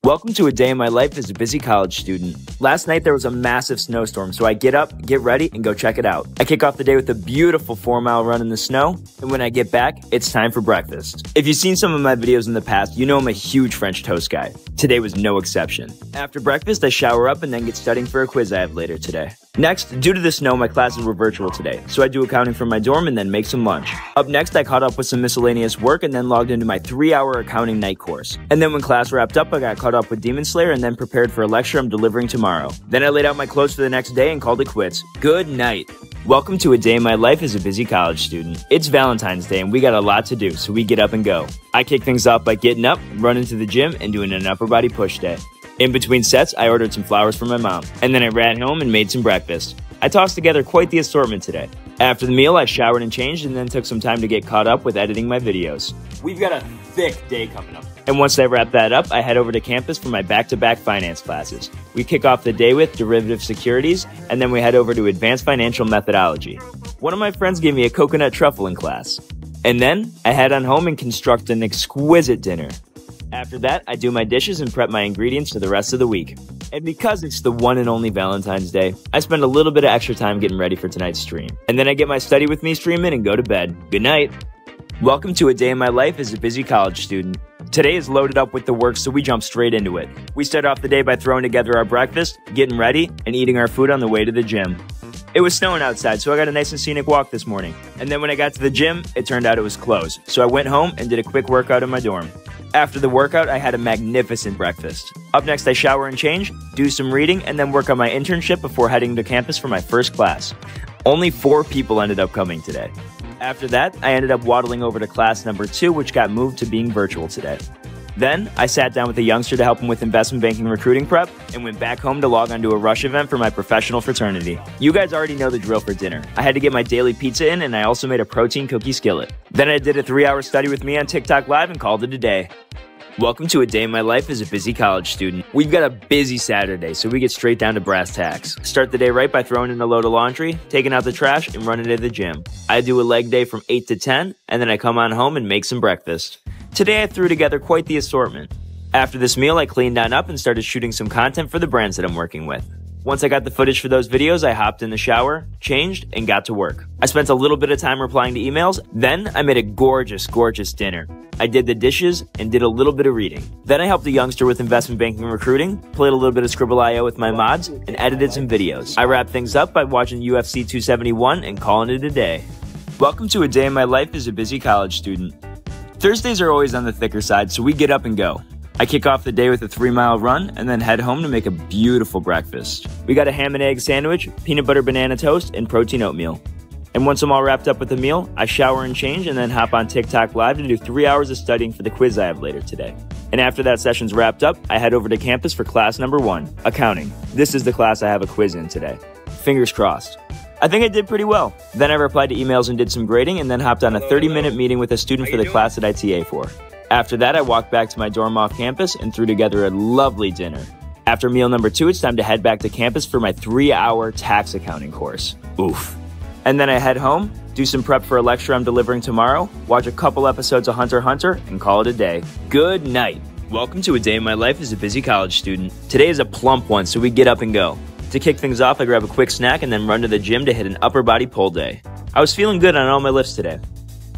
Welcome to a day in my life as a busy college student. Last night there was a massive snowstorm, so I get up, get ready, and go check it out. I kick off the day with a beautiful 4-mile run in the snow, and when I get back, it's time for breakfast. If you've seen some of my videos in the past, you know I'm a huge French toast guy. Today was no exception. After breakfast, I shower up and then get studying for a quiz I have later today. Next, due to the snow, my classes were virtual today, so I do accounting from my dorm and then make some lunch. Up next, I caught up with some miscellaneous work and then logged into my 3-hour accounting night course. And then when class wrapped up, I got caught up with Demon Slayer and then prepared for a lecture I'm delivering tomorrow. Then I laid out my clothes for the next day and called it quits. Good night. Welcome to a day in my life as a busy college student. It's Valentine's Day and we got a lot to do, so we get up and go. I kick things off by getting up, running to the gym, and doing an upper body push day. In between sets, I ordered some flowers for my mom, and then I ran home and made some breakfast. I tossed together quite the assortment today. After the meal, I showered and changed and then took some time to get caught up with editing my videos. We've got a thick day coming up. And once I wrap that up, I head over to campus for my back-to-back finance classes. We kick off the day with derivative securities, and then we head over to advanced financial methodology. One of my friends gave me a coconut truffle in class. And then I head on home and construct an exquisite dinner. After that, I do my dishes and prep my ingredients for the rest of the week. And because it's the one and only Valentine's Day, I spend a little bit of extra time getting ready for tonight's stream. And then I get my study with me stream in and go to bed. Good night. Welcome to a day in my life as a busy college student. Today is loaded up with the work, so we jump straight into it. We start off the day by throwing together our breakfast, getting ready, and eating our food on the way to the gym. It was snowing outside, so I got a nice and scenic walk this morning. And then when I got to the gym, it turned out it was closed, so I went home and did a quick workout in my dorm. After the workout, I had a magnificent breakfast. Up next, I shower and change, do some reading, and then work on my internship before heading to campus for my first class. Only 4 people ended up coming today. After that, I ended up waddling over to class number 2, which got moved to being virtual today. Then, I sat down with a youngster to help him with investment banking recruiting prep, and went back home to log on to a rush event for my professional fraternity. You guys already know the drill for dinner. I had to get my daily pizza in, and I also made a protein cookie skillet. Then I did a 3-hour study with me on TikTok Live and called it a day. Welcome to a day in my life as a busy college student. We've got a busy Saturday, so we get straight down to brass tacks. Start the day right by throwing in a load of laundry, taking out the trash, and running to the gym. I do a leg day from 8 to 10, and then I come on home and make some breakfast. Today I threw together quite the assortment. After this meal, I cleaned on up and started shooting some content for the brands that I'm working with. Once I got the footage for those videos, I hopped in the shower, changed, and got to work. I spent a little bit of time replying to emails, then I made a gorgeous dinner. I did the dishes and did a little bit of reading. Then I helped a youngster with investment banking and recruiting, played a little bit of Scribble.io with my mods, and edited some videos. I wrapped things up by watching UFC 271 and calling it a day. Welcome to a day in my life as a busy college student. Thursdays are always on the thicker side, so we get up and go. I kick off the day with a 3-mile run and then head home to make a beautiful breakfast. We got a ham and egg sandwich, peanut butter banana toast, and protein oatmeal. And once I'm all wrapped up with the meal, I shower and change and then hop on TikTok Live to do 3 hours of studying for the quiz I have later today. And after that session's wrapped up, I head over to campus for class number 1, accounting. This is the class I have a quiz in today. Fingers crossed. I think I did pretty well. Then I replied to emails and did some grading and then hopped on a 30-minute meeting with a student for the class that I TA for. After that, I walked back to my dorm off campus and threw together a lovely dinner. After meal number 2, it's time to head back to campus for my 3-hour tax accounting course. Oof. And then I head home, do some prep for a lecture I'm delivering tomorrow, watch a couple episodes of Hunter x Hunter, and call it a day. Good night. Welcome to a day in my life as a busy college student. Today is a plump one, so we get up and go. To kick things off, I grab a quick snack and then run to the gym to hit an upper body pull day. I was feeling good on all my lifts today.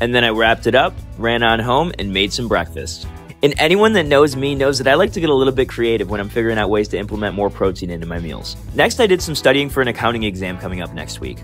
And then I wrapped it up, ran on home, and made some breakfast. And anyone that knows me knows that I like to get a little bit creative when I'm figuring out ways to implement more protein into my meals. Next, I did some studying for an accounting exam coming up next week.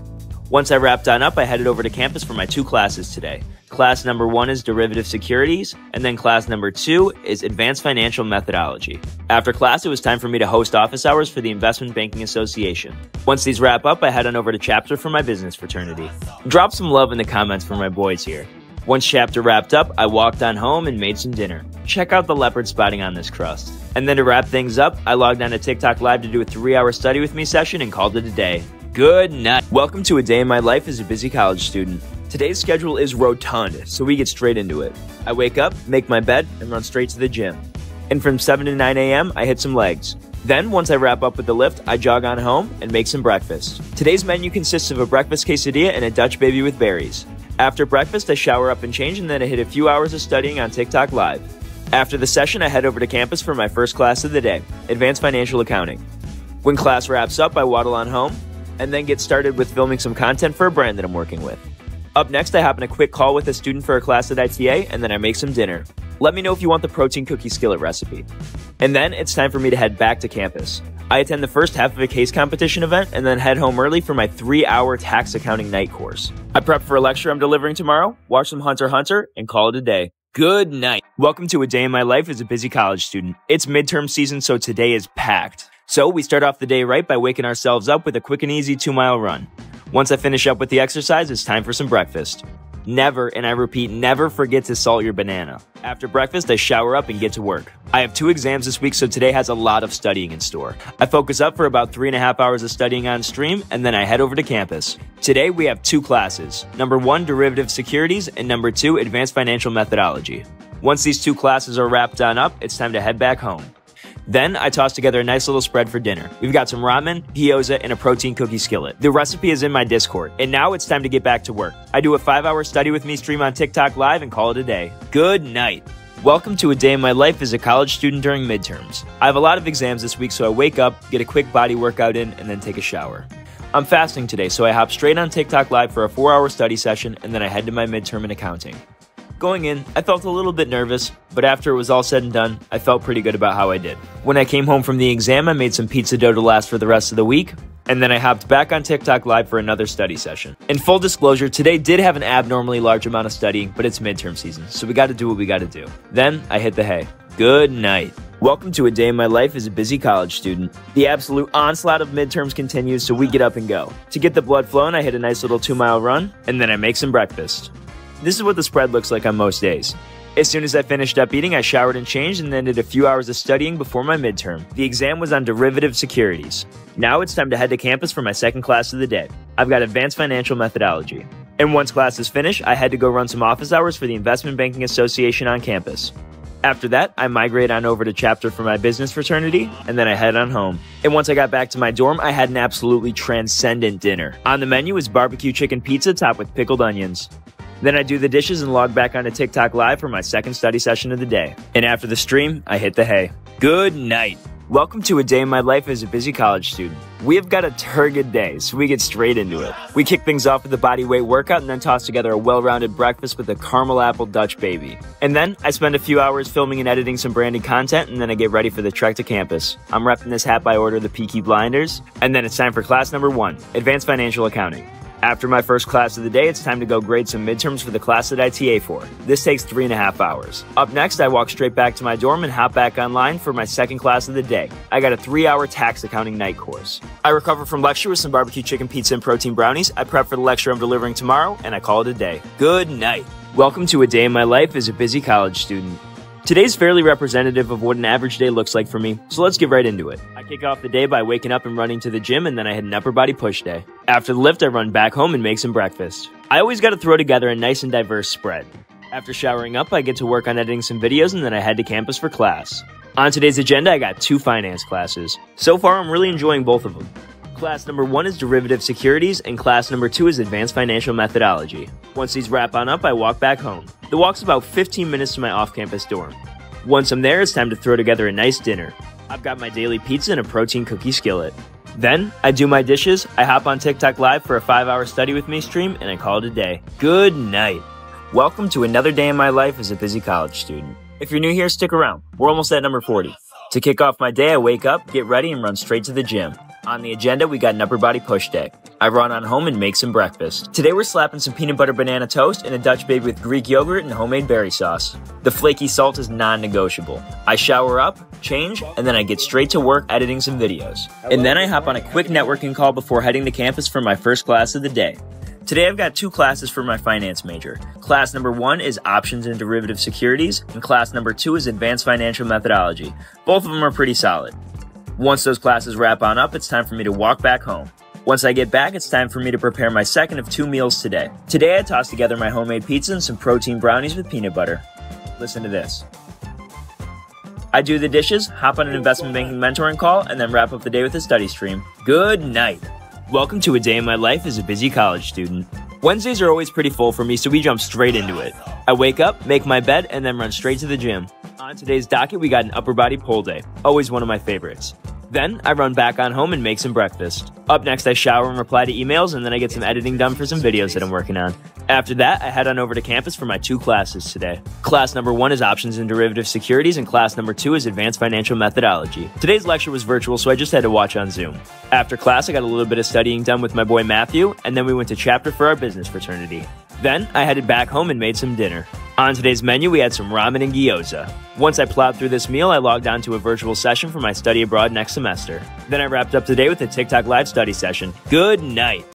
Once I wrapped on up, I headed over to campus for my 2 classes today. Class number 1 is derivative securities, and then class number 2 is advanced financial methodology. After class, it was time for me to host office hours for the Investment Banking Association. Once these wrap up, I head on over to chapter for my business fraternity. Drop some love in the comments for my boys here. Once chapter wrapped up, I walked on home and made some dinner. Check out the leopard spotting on this crust. And then to wrap things up, I logged on to TikTok Live to do a 3-hour study with me session and called it a day. Good night. Welcome to a day in my life as a busy college student. Today's schedule is rotund, so we get straight into it. I wake up, make my bed, and run straight to the gym. And from 7 to 9 a.m., I hit some legs. Then, once I wrap up with the lift, I jog on home and make some breakfast. Today's menu consists of a breakfast quesadilla and a Dutch baby with berries. After breakfast, I shower up and change, and then I hit a few hours of studying on TikTok Live. After the session, I head over to campus for my first class of the day, Advanced Financial Accounting. When class wraps up, I waddle on home and then get started with filming some content for a brand that I'm working with. Up next, I hop in a quick call with a student for a class at ITA, and then I make some dinner. Let me know if you want the protein cookie skillet recipe. And then it's time for me to head back to campus. I attend the first half of a case competition event and then head home early for my 3-hour tax accounting night course. I prep for a lecture I'm delivering tomorrow, watch some Hunter x Hunter, and call it a day. Good night. Welcome to a day in my life as a busy college student. It's midterm season, so today is packed. So we start off the day right by waking ourselves up with a quick and easy 2-mile run. Once I finish up with the exercise, it's time for some breakfast. Never, and I repeat, never forget to salt your banana. After breakfast, I shower up and get to work. I have 2 exams this week, so today has a lot of studying in store. I focus up for about 3.5 hours of studying on stream, and then I head over to campus. Today, we have 2 classes. Number 1, Derivative Securities, and number 2, Advanced Financial Methodology. Once these 2 classes are wrapped on up, it's time to head back home. Then, I toss together a nice little spread for dinner. We've got some ramen, gyoza, and a protein cookie skillet. The recipe is in my Discord. And now it's time to get back to work. I do a 5-hour study with me stream on TikTok Live and call it a day. Good night. Welcome to a day in my life as a college student during midterms. I have a lot of exams this week, so I wake up, get a quick body workout in, and then take a shower. I'm fasting today, so I hop straight on TikTok Live for a 4-hour study session, and then I head to my midterm in accounting. Going in, I felt a little bit nervous, but after it was all said and done, I felt pretty good about how I did. When I came home from the exam, I made some pizza dough to last for the rest of the week, and then I hopped back on TikTok Live for another study session. In full disclosure, today did have an abnormally large amount of studying, but it's midterm season, so we gotta do what we gotta do. Then, I hit the hay. Good night. Welcome to a day in my life as a busy college student. The absolute onslaught of midterms continues, so we get up and go. To get the blood flowing, I hit a nice little 2-mile run, and then I make some breakfast. This is what the spread looks like on most days. As soon as I finished up eating, I showered and changed and then did a few hours of studying before my midterm. The exam was on derivative securities. Now it's time to head to campus for my second class of the day. I've got Advanced Financial Methodology. And once class is finished, I had to go run some office hours for the Investment Banking Association on campus. After that, I migrate on over to chapter for my business fraternity, and then I head on home. And once I got back to my dorm, I had an absolutely transcendent dinner. On the menu is barbecue chicken pizza topped with pickled onions. Then I do the dishes and log back onto TikTok Live for my second study session of the day. And after the stream, I hit the hay. Good night. Welcome to a day in my life as a busy college student. We have got a turgid day, so we get straight into it. We kick things off with a body weight workout and then toss together a well-rounded breakfast with a caramel apple Dutch baby. And then I spend a few hours filming and editing some branded content, and then I get ready for the trek to campus. I'm repping this hat by order of the Peaky Blinders, and then it's time for class number 1, Advanced Financial Accounting. After my first class of the day, it's time to go grade some midterms for the class that I TA for. This takes 3.5 hours. Up next, I walk straight back to my dorm and hop back online for my second class of the day. I got a 3-hour tax accounting night course. I recover from lecture with some barbecue chicken pizza and protein brownies. I prep for the lecture I'm delivering tomorrow, and I call it a day. Good night. Welcome to a day in my life as a busy college student. Today's fairly representative of what an average day looks like for me, so let's get right into it. I kick off the day by waking up and running to the gym, and then I hit an upper body push day. After the lift, I run back home and make some breakfast. I always got to throw together a nice and diverse spread. After showering up, I get to work on editing some videos, and then I head to campus for class. On today's agenda, I got 2 finance classes. So far, I'm really enjoying both of them. Class number 1 is Derivative Securities, and class number 2 is Advanced Financial Methodology. Once these wrap on up, I walk back home. The walk's about 15 minutes to my off-campus dorm. Once I'm there, it's time to throw together a nice dinner. I've got my daily pizza and a protein cookie skillet. Then, I do my dishes, I hop on TikTok Live for a 5-hour study with me stream, and I call it a day. Good night. Welcome to another day in my life as a busy college student. If you're new here, stick around. We're almost at number 40. To kick off my day, I wake up, get ready, and run straight to the gym. On the agenda, we got an upper body push day. I run on home and make some breakfast. Today we're slapping some peanut butter banana toast and a Dutch baby with Greek yogurt and homemade berry sauce. The flaky salt is non-negotiable. I shower up, change, and then I get straight to work editing some videos. And then I hop on a quick networking call before heading to campus for my first class of the day. Today I've got 2 classes for my finance major. Class number 1 is Options and Derivative Securities, and class number 2 is Advanced Financial Methodology. Both of them are pretty solid. Once those classes wrap on up, it's time for me to walk back home. Once I get back, it's time for me to prepare my second of 2 meals today. Today I tossed together my homemade pizza and some protein brownies with peanut butter. Listen to this. I do the dishes, hop on an investment banking mentoring call, and then wrap up the day with a study stream. Good night. Welcome to a day in my life as a busy college student. Wednesdays are always pretty full for me, so we jump straight into it. I wake up, make my bed, and then run straight to the gym. On today's docket, we got an upper body pull day, always one of my favorites. Then, I run back on home and make some breakfast. Up next, I shower and reply to emails, and then I get some editing done for some videos that I'm working on. After that, I head on over to campus for my 2 classes today. Class number 1 is Options and Derivative Securities, and class number 2 is Advanced Financial Methodology. Today's lecture was virtual, so I just had to watch on Zoom. After class, I got a little bit of studying done with my boy Matthew, and then we went to chapter for our business fraternity. Then, I headed back home and made some dinner. On today's menu, we had some ramen and gyoza. Once I plowed through this meal, I logged on to a virtual session for my study abroad next semester. Then I wrapped up the day with a TikTok live study session. Good night.